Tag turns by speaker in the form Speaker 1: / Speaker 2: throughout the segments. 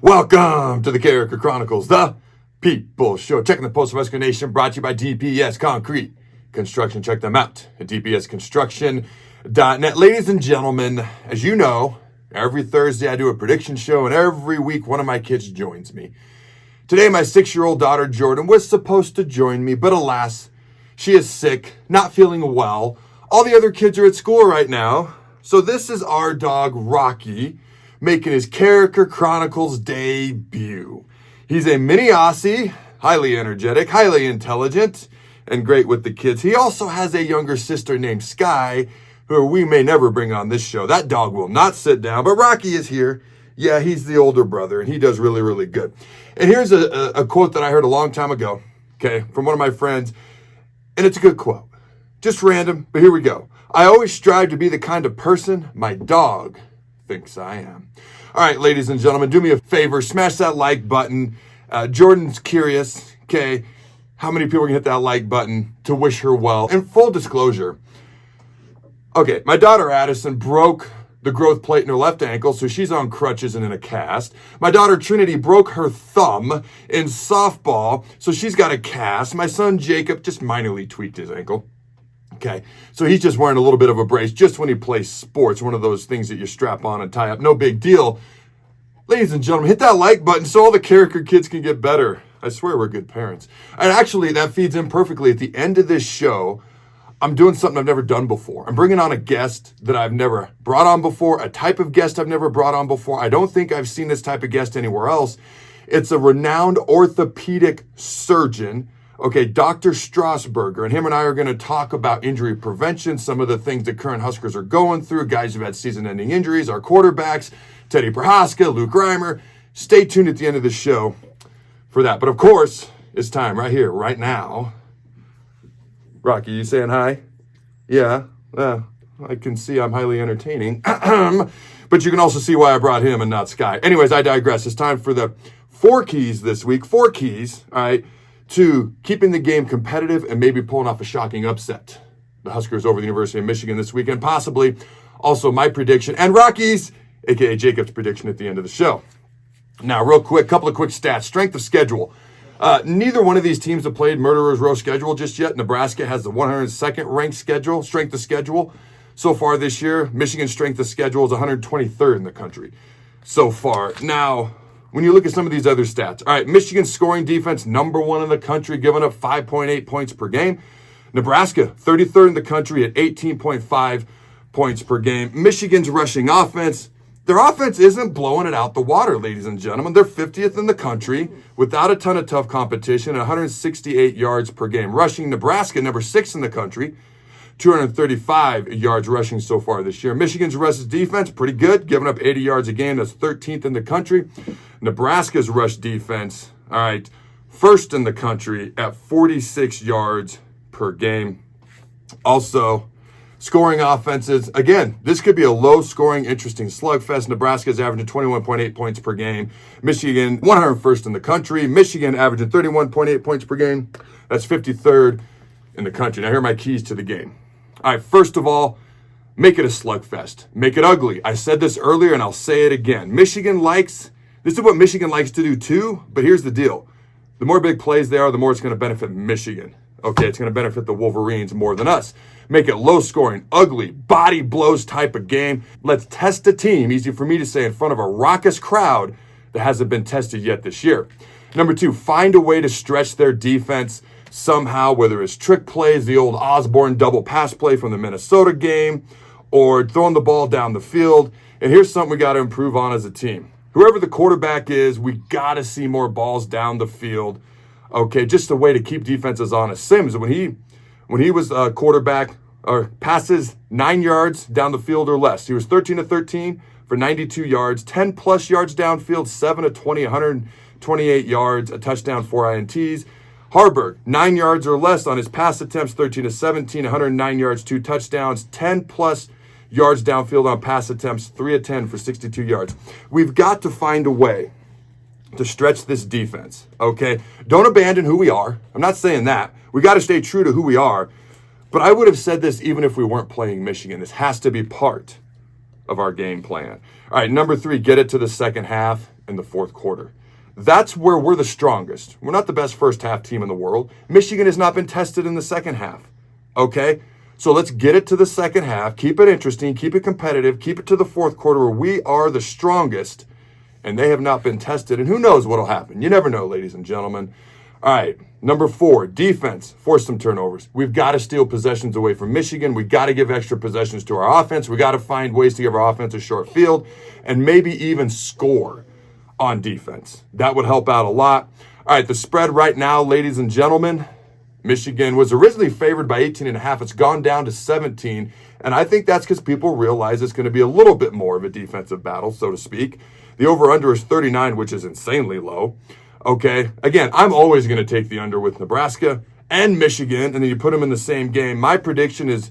Speaker 1: Welcome to the Carriker Chronicles, the People Show. Checking the Pulse of Husker Nation, brought to you by DPS Concrete Construction. Check them out at dpsconstruction.net. Ladies and gentlemen, as you know, every Thursday I do a prediction show, and every week one of my kids joins me. Today, my 6-year-old daughter, Jordan, was supposed to join me, but alas, she is sick, not feeling well. All the other kids are at school right now, so this is our dog, Rocky, making his Carriker Chronicles debut. He's a mini Aussie, highly energetic, highly intelligent, and great with the kids. He also has a younger sister named Sky, who we may never bring on this show. That dog will not sit down, but Rocky is here. Yeah, he's the older brother, and he does really, really good. And here's a quote that I heard a long time ago, okay, from one of my friends, and it's a good quote. Just random, but here we go. I always strive to be the kind of person my dog thinks I am. All right, ladies and gentlemen, do me a favor. Smash that like button. Jordan's curious, okay, how many people are going to hit that like button to wish her well? And full disclosure, okay, my daughter Addison broke the growth plate in her left ankle, so she's on crutches and in a cast. My daughter Trinity broke her thumb in softball, so she's got a cast. My son Jacob just minorly tweaked his ankle. Okay, so he's just wearing a little bit of a brace just when he plays sports, one of those things that you strap on and tie up. No big deal. Ladies and gentlemen, hit that like button so all the Carriker kids can get better. I swear we're good parents. And actually, that feeds in perfectly. At the end of this show, I'm doing something I've never done before. I'm bringing on a guest that I've never brought on before, a type of guest I've never brought on before. I don't think I've seen this type of guest anywhere else. It's a renowned orthopedic surgeon, okay, Dr. Strasburger, and him and I are going to talk about injury prevention, some of the things that current Huskers are going through, guys who've had season-ending injuries, our quarterbacks, Teddy Prohaska, Luke Reimer. Stay tuned at the end of the show for that. But of course, it's time right here, right now. Rocky, you saying hi? Yeah, I can see I'm highly entertaining. But you can also see why I brought him and not Sky. Anyways, I digress. It's time for the 4 keys this week. 4 keys, all right, to keeping the game competitive and maybe pulling off a shocking upset. The Huskers over the University of Michigan this weekend, possibly also my prediction, and Rocky's, a.k.a. Jacob's prediction at the end of the show. Now, real quick, couple of quick stats. Strength of schedule. Neither one of these teams have played Murderer's Row schedule just yet. Nebraska has the 102nd ranked schedule, strength of schedule so far this year. Michigan's strength of schedule is 123rd in the country so far. Now, when you look at some of these other stats, all right, Michigan's scoring defense, number 1 in the country, giving up 5.8 points per game. Nebraska, 33rd in the country at 18.5 points per game. Michigan's rushing offense, their offense isn't blowing it out the water, ladies and gentlemen. They're 50th in the country without a ton of tough competition, 168 yards per game rushing. Nebraska, number 6 in the country, 235 yards rushing so far this year. Michigan's rush defense, pretty good, giving up 80 yards a game. That's 13th in the country. Nebraska's rush defense, all right, 1st in the country at 46 yards per game. Also, scoring offenses, again, this could be a low-scoring, interesting slugfest. Nebraska's averaging 21.8 points per game. Michigan, 101st in the country. Michigan averaging 31.8 points per game. That's 53rd in the country. Now, here are my keys to the game. All right, first of all, make it a slugfest. Make it ugly. I said this earlier, and I'll say it again. This is what Michigan likes to do too, but here's the deal. The more big plays there are, the more it's going to benefit Michigan. Okay, it's going to benefit the Wolverines more than us. Make it low-scoring, ugly, body blows type of game. Let's test a team, easy for me to say, in front of a raucous crowd that hasn't been tested yet this year. Number 2, find a way to stretch their defense somehow, whether it's trick plays, the old Osborne double pass play from the Minnesota game, or throwing the ball down the field. And here's something we got to improve on as a team. Whoever the quarterback is, we got to see more balls down the field. Okay, just a way to keep defenses honest. Sims, when he was a quarterback, or passes 9 yards down the field or less. He was 13 of 13 for 92 yards, 10 plus yards downfield, 7 of 20, 128 yards, a touchdown, 4 INTs. Harburg, 9 yards or less on his pass attempts, 13 of 17, 109 yards, 2 touchdowns, 10 plus yards downfield on pass attempts, 3 of 10 for 62 yards. We've got to find a way to stretch this defense, okay? Don't abandon who we are. I'm not saying that. We got to stay true to who we are. But I would have said this even if we weren't playing Michigan. This has to be part of our game plan. All right, number 3, get it to the second half. in the fourth quarter. That's where we're the strongest. We're not the best first half team in the world. Michigan has not been tested in the second half. Okay? So let's get it to the second half. Keep it interesting. Keep it competitive. Keep it to the fourth quarter where we are the strongest and they have not been tested. And who knows what'll happen? You never know, ladies and gentlemen. All right, number 4, defense. Force some turnovers. We've got to steal possessions away from Michigan. We've got to give extra possessions to our offense. We've got to find ways to give our offense a short field and maybe even score on defense. That would help out a lot. All right, the spread right now, ladies and gentlemen, Michigan was originally favored by 18.5. It's gone down to 17. And I think that's because people realize it's going to be a little bit more of a defensive battle, so to speak. The over-under is 39, which is insanely low. Okay, again, I'm always going to take the under with Nebraska and Michigan, and then you put them in the same game. My prediction is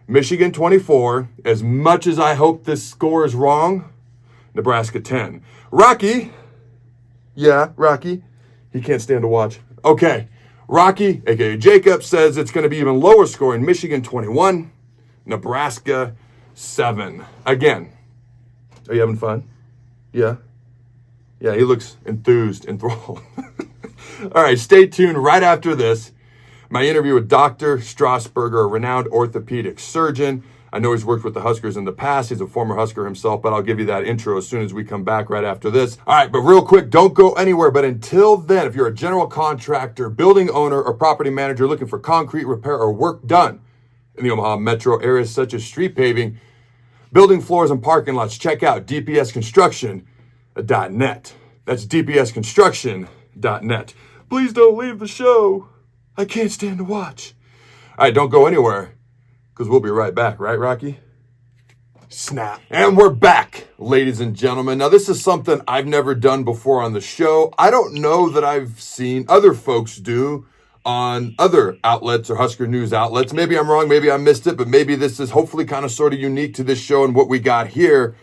Speaker 1: Michigan 24. As much as I hope this score is wrong, Nebraska 10. Rocky, he can't stand to watch. Okay, Rocky, a.k.a. Jacob, says it's going to be even lower scoring. Michigan 21, Nebraska 7. Again, are you having fun? Yeah, he looks enthused, enthralled. All right, stay tuned right after this. My interview with Dr. Strasburger, a renowned orthopedic surgeon. I know he's worked with the Huskers in the past. He's a former Husker himself, but I'll give you that intro as soon as we come back right after this. All right, but real quick, don't go anywhere. But until then, if you're a general contractor, building owner, or property manager looking for concrete repair or work done in the Omaha metro areas such as street paving, building floors and parking lots, check out dpsconstruction.net. That's dpsconstruction.net. Please don't leave the show. I can't stand to watch. All right, don't go anywhere because we'll be right back. Right, Rocky? Snap. And we're back, ladies and gentlemen. Now, this is something I've never done before on the show. I don't know that I've seen other folks do on other outlets or Husker news outlets. Maybe I'm wrong. Maybe I missed it. But maybe this is hopefully kind of sort of unique to this show and what we got here.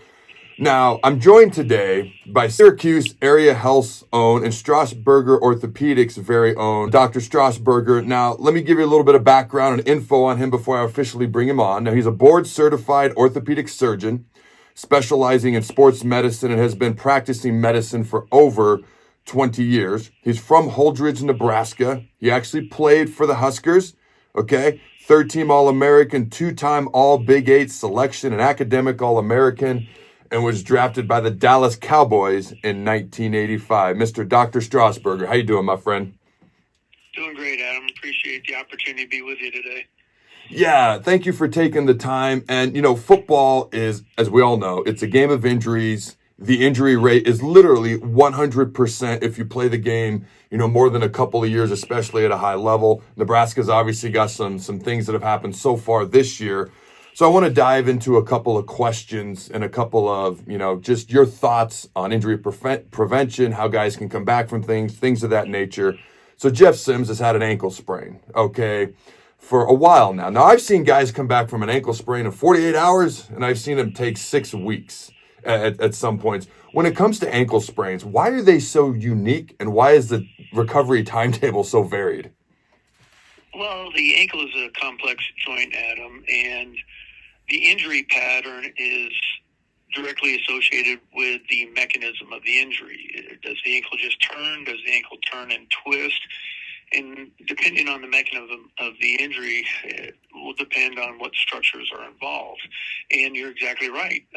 Speaker 1: Now, I'm joined today by Syracuse Area Health's own and Strasburger Orthopedics' very own Dr. Strasburger. Now, let me give you a little bit of background and info on him before I officially bring him on. Now, he's a board-certified orthopedic surgeon specializing in sports medicine and has been practicing medicine for over 20 years. He's from Holdridge, Nebraska. He actually played for the Huskers, okay? Third-team All-American, two-time All-Big 8 selection, and academic All-American, and was drafted by the Dallas Cowboys in 1985. Mr. Dr. Strasburger, how you doing, my friend?
Speaker 2: Doing great, Adam. Appreciate the opportunity to be with you today.
Speaker 1: Yeah, thank you for taking the time. And, you know, football is, as we all know, it's a game of injuries. The injury rate is literally 100% if you play the game, you know, more than a couple of years, especially at a high level. Nebraska's obviously got some things that have happened so far this year. So I want to dive into a couple of questions and a couple of, you know, just your thoughts on injury prevention, how guys can come back from things of that nature. So Jeff Sims has had an ankle sprain, okay, for a while now. Now, I've seen guys come back from an ankle sprain in 48 hours, and I've seen them take 6 weeks at some points. When it comes to ankle sprains, why are they so unique, and why is the recovery timetable so varied?
Speaker 2: Well, the ankle is a complex joint, Adam, and the injury pattern is directly associated with the mechanism of the injury. Does the ankle just turn? Does the ankle turn and twist? And depending on the mechanism of the injury, it will depend on what structures are involved. And you're exactly right.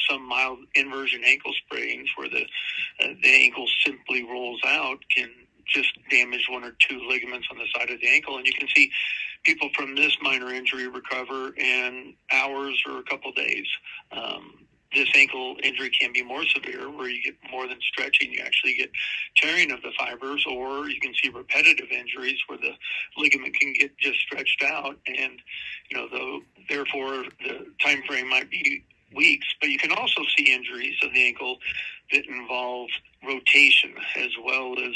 Speaker 2: Some mild inversion ankle sprains where the ankle simply rolls out can just damage one or two ligaments on the side of the ankle. And you can see people from this minor injury recover in hours or a couple of days. This ankle injury can be more severe where you get more than stretching. You actually get tearing of the fibers, or you can see repetitive injuries where the ligament can get just stretched out. And, you know, therefore the time frame might be weeks. But you can also see injuries of the ankle that involve rotation as well as,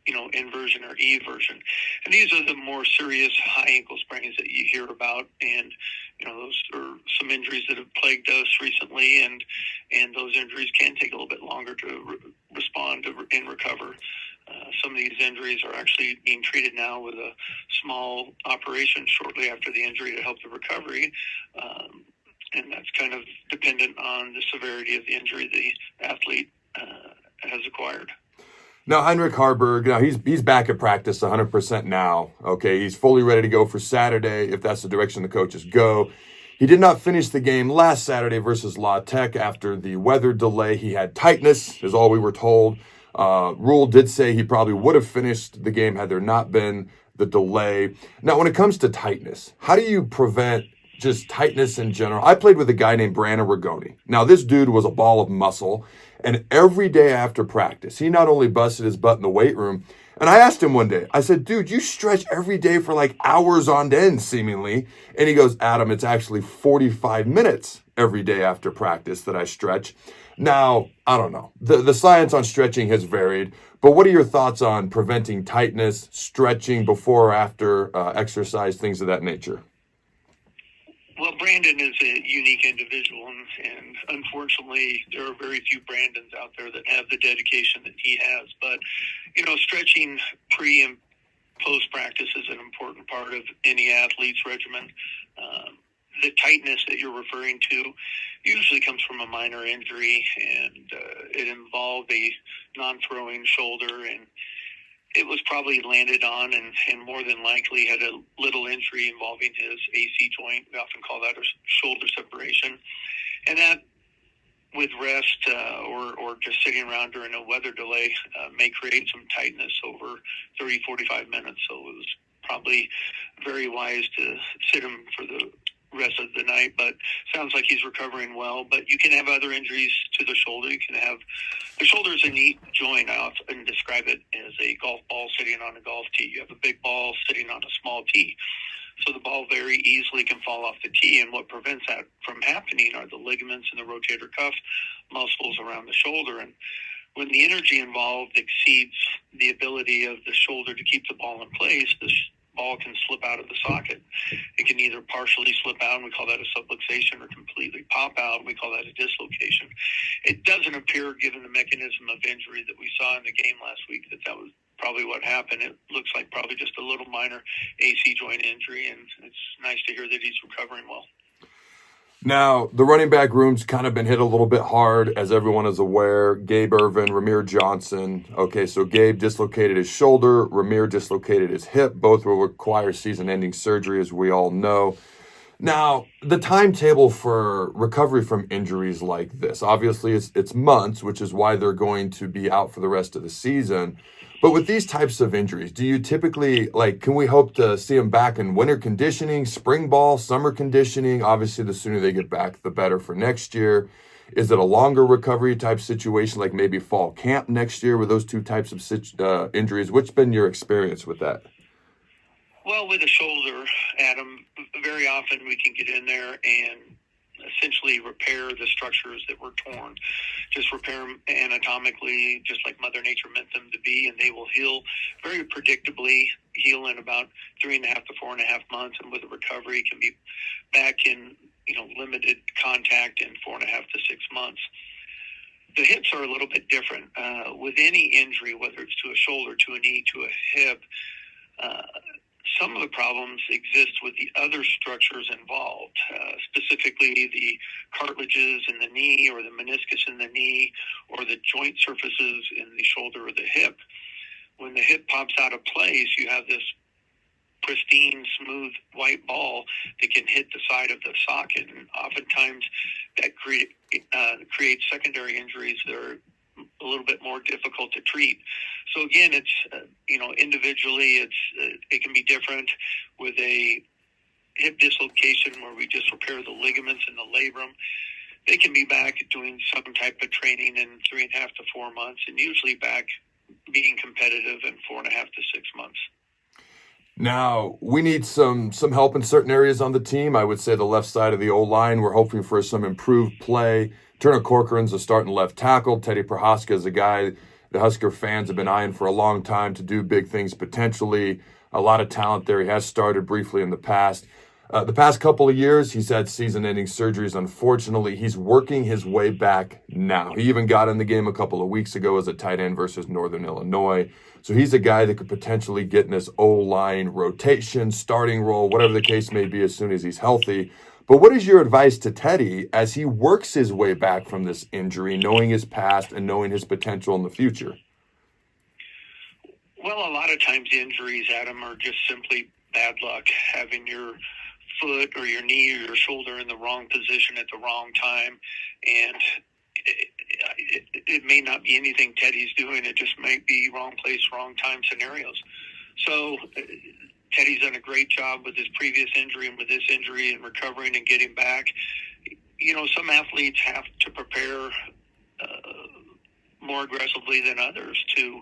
Speaker 2: you know, inversion or eversion. And these are the more serious high ankle sprains that you hear about. And, you know, those are some injuries that have plagued us recently. And those injuries can take a little bit longer to respond and recover. Some of these injuries are actually being treated now with a small operation shortly after the injury to help the recovery. And that's kind of dependent on the severity of the injury the athlete has acquired.
Speaker 1: Now, Heinrich Harburg, now he's back at practice 100% now. Okay, he's fully ready to go for Saturday if that's the direction the coaches go. He did not finish the game last Saturday versus La Tech after the weather delay. He had tightness, is all we were told. Rule did say he probably would have finished the game had there not been the delay. Now, when it comes to tightness, how do you prevent just tightness in general? I played with a guy named Brandon Rigoni. Now, this dude was a ball of muscle, and every day after practice, he not only busted his butt in the weight room, and I asked him one day, I said, dude, you stretch every day for like hours on end, seemingly. And he goes, Adam, it's actually 45 minutes every day after practice that I stretch. Now, I don't know. The science on stretching has varied, but what are your thoughts on preventing tightness, stretching before or after exercise, things of that nature?
Speaker 2: Well, Brandon is a unique individual, and unfortunately, there are very few Brandons out there that have the dedication that he has. But, stretching pre and post practice is an important part of any athlete's regimen. The tightness that you're referring to usually comes from a minor injury, and it involved a non-throwing shoulder, and it was probably landed on and more than likely had a little injury involving his AC joint. We often call that a shoulder separation. And that, with rest or just sitting around during a weather delay, may create some tightness over 30, 45 minutes. So it was probably very wise to sit him for the rest of the night, but sounds like he's recovering well. But you can have other injuries to the shoulder. You can have the shoulder is a neat joint. I often describe it as a golf ball sitting on a golf tee. You have a big ball sitting on a small tee, so the ball very easily can fall off the tee. And what prevents that from happening are the ligaments and the rotator cuff muscles around the shoulder. And when the energy involved exceeds the ability of the shoulder to keep the ball in place, the ball can slip out of the socket. It can either partially slip out, and we call that a subluxation, or completely pop out, and we call that a dislocation. It doesn't appear, given the mechanism of injury that we saw in the game last week, that was probably what happened. It looks like probably just a little minor AC joint injury, and it's nice to hear that he's recovering well.
Speaker 1: Now, the running back room's kind of been hit a little bit hard, as everyone is aware. Gabe Irvin, Ramir Johnson. Okay, so Gabe dislocated his shoulder. Ramir dislocated his hip. Both will require season-ending surgery, as we all know. Now, the timetable for recovery from injuries like this, obviously it's months, which is why they're going to be out for the rest of the season. But with these types of injuries, do you typically, can we hope to see them back in winter conditioning, spring ball, summer conditioning? Obviously, the sooner they get back, the better for next year. Is it a longer recovery type situation, like maybe fall camp next year with those two types of injuries? What's been your experience with that?
Speaker 2: Well, with a shoulder, Adam, very often we can get in there and essentially repair the structures that were torn. Just repair them anatomically, just like Mother Nature meant them to be, and they will heal very predictably, heal in about 3.5 to 4.5 months, and with a recovery can be back in limited contact in 4.5 to 6 months. The hips are a little bit different. With any injury, whether it's to a shoulder, to a knee, to a hip, some of the problems exist with the other structures involved, specifically the cartilages in the knee, or the meniscus in the knee, or the joint surfaces in the shoulder or the hip. When the hip pops out of place, you have this pristine, smooth, white ball that can hit the side of the socket, and oftentimes that creates secondary injuries that are a little bit more difficult to treat. So again, it's individually it can be different. With a hip dislocation where we just repair the ligaments in the labrum, they can be back doing some type of training in 3.5 to 4 months, and usually back being competitive in 4.5 to 6 months.
Speaker 1: Now, we need some help in certain areas on the team. I would say the left side of the O-line, we're hoping for some improved play. Turner Corcoran's a starting left tackle. Teddy Prohaska is a guy the Husker fans have been eyeing for a long time to do big things potentially. A lot of talent there. He has started briefly in the past. The past couple of years, he's had season-ending surgeries. Unfortunately, he's working his way back now. He even got in the game a couple of weeks ago as a tight end versus Northern Illinois. So he's a guy that could potentially get in this O-line rotation, starting role, whatever the case may be, as soon as he's healthy. But what is your advice to Teddy as he works his way back from this injury, knowing his past and knowing his potential in the future?
Speaker 2: Well, a lot of times injuries, Adam, are just simply bad luck. Having your foot or your knee or your shoulder in the wrong position at the wrong time. And it may not be anything Teddy's doing. It just might be wrong place, wrong time scenarios. So Teddy's done a great job with his previous injury and with this injury and recovering and getting back. You know, some athletes have to prepare more aggressively than others to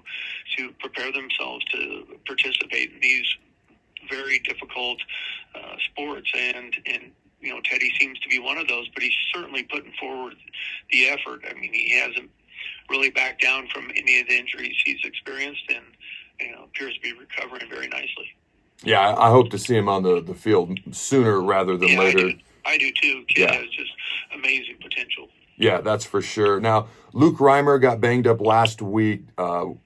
Speaker 2: prepare themselves to participate in these very difficult sports. And you know, Teddy seems to be one of those, but he's certainly putting forward the effort. I mean, he hasn't really backed down from any of the injuries he's experienced, and appears to be recovering very nicely.
Speaker 1: Yeah, I hope to see him on the field sooner rather than later.
Speaker 2: I do too. Kid has just amazing potential.
Speaker 1: Yeah, that's for sure. Now, Luke Reimer got banged up last week,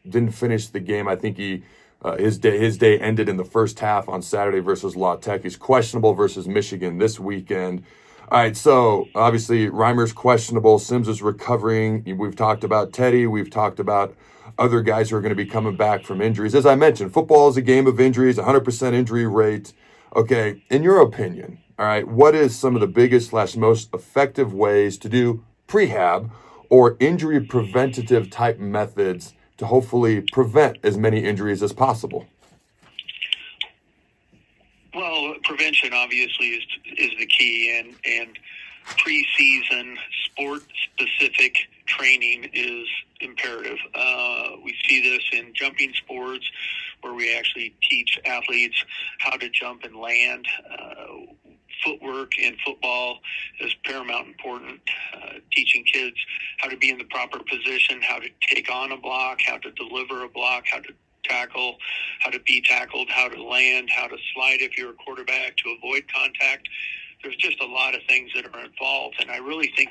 Speaker 1: didn't finish the game. I think his day ended in the first half on Saturday versus La Tech. He's questionable versus Michigan this weekend. All right, so obviously Reimer's questionable. Sims is recovering. We've talked about Teddy. We've talked about other guys who are going to be coming back from injuries. As I mentioned, football is a game of injuries, 100% injury rate. Okay, in your opinion, all right, what is some of the biggest / most effective ways to do prehab or injury preventative type methods to hopefully prevent as many injuries as possible?
Speaker 2: Well, prevention obviously is the key, and preseason sport-specific training is imperative. We see this in jumping sports, where we actually teach athletes how to jump and land. Footwork in football is paramount important. Teaching kids how to be in the proper position, how to take on a block, how to deliver a block, how to tackle, how to be tackled, how to land, how to slide if you're a quarterback, to avoid contact. There's just a lot of things that are involved, and I really think,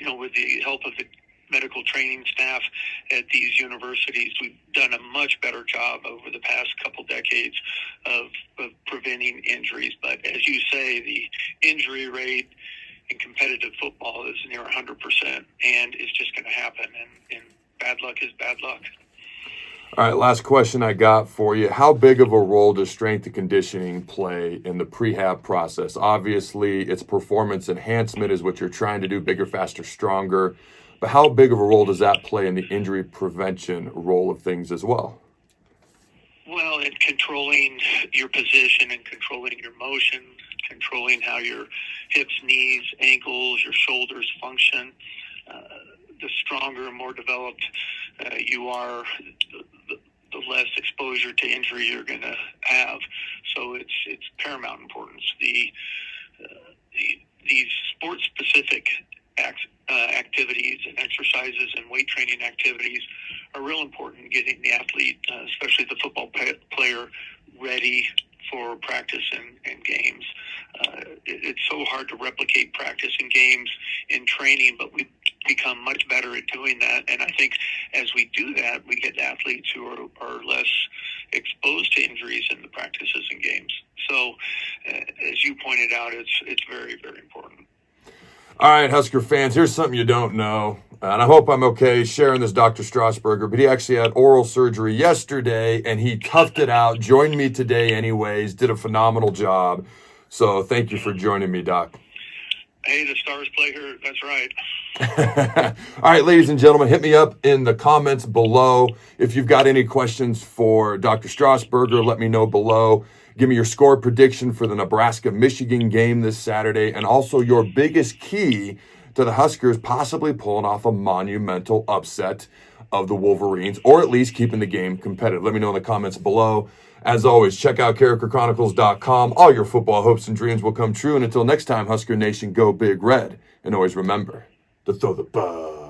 Speaker 2: with the help of the medical training staff at these universities, we've done a much better job over the past couple decades of preventing injuries. But as you say, the injury rate in competitive football is near 100%, and it's just going to happen, and bad luck is bad luck.
Speaker 1: All right, last question I got for you. How big of a role does strength and conditioning play in the prehab process? Obviously, it's performance enhancement is what you're trying to do, bigger, faster, stronger. But how big of a role does that play in the injury prevention role of things as well?
Speaker 2: Well, in controlling your position and controlling your motion, controlling how your hips, knees, ankles, your shoulders function. The stronger and more developed you are, the less exposure to injury you're going to have. So it's paramount importance. These sport-specific activities and exercises and weight training activities are real important in getting the athlete, especially the football player, ready for practice and games. It's so hard to replicate practice and games in training, but we become much better at doing that. And I think as we do that, we get athletes who are less exposed to injuries in the practices and games. So, as you pointed out, it's very, very important.
Speaker 1: All right, Husker fans, here's something you don't know. And I hope I'm okay sharing this, Dr. Strasburger, but he actually had oral surgery yesterday, and he toughed it out, joined me today anyways, did a phenomenal job. So thank you for joining me, Doc.
Speaker 2: Hey, the stars play here. That's right.
Speaker 1: All right, ladies and gentlemen, hit me up in the comments below. If you've got any questions for Dr. Strasburger, let me know below. Give me your score prediction for the Nebraska-Michigan game this Saturday, and also your biggest key to the Huskers possibly pulling off a monumental upset of the Wolverines, or at least keeping the game competitive. Let me know in the comments below. As always, check out CarrikerChronicles.com. All your football hopes and dreams will come true. And until next time, Husker Nation, go Big Red. And always remember to throw the bug.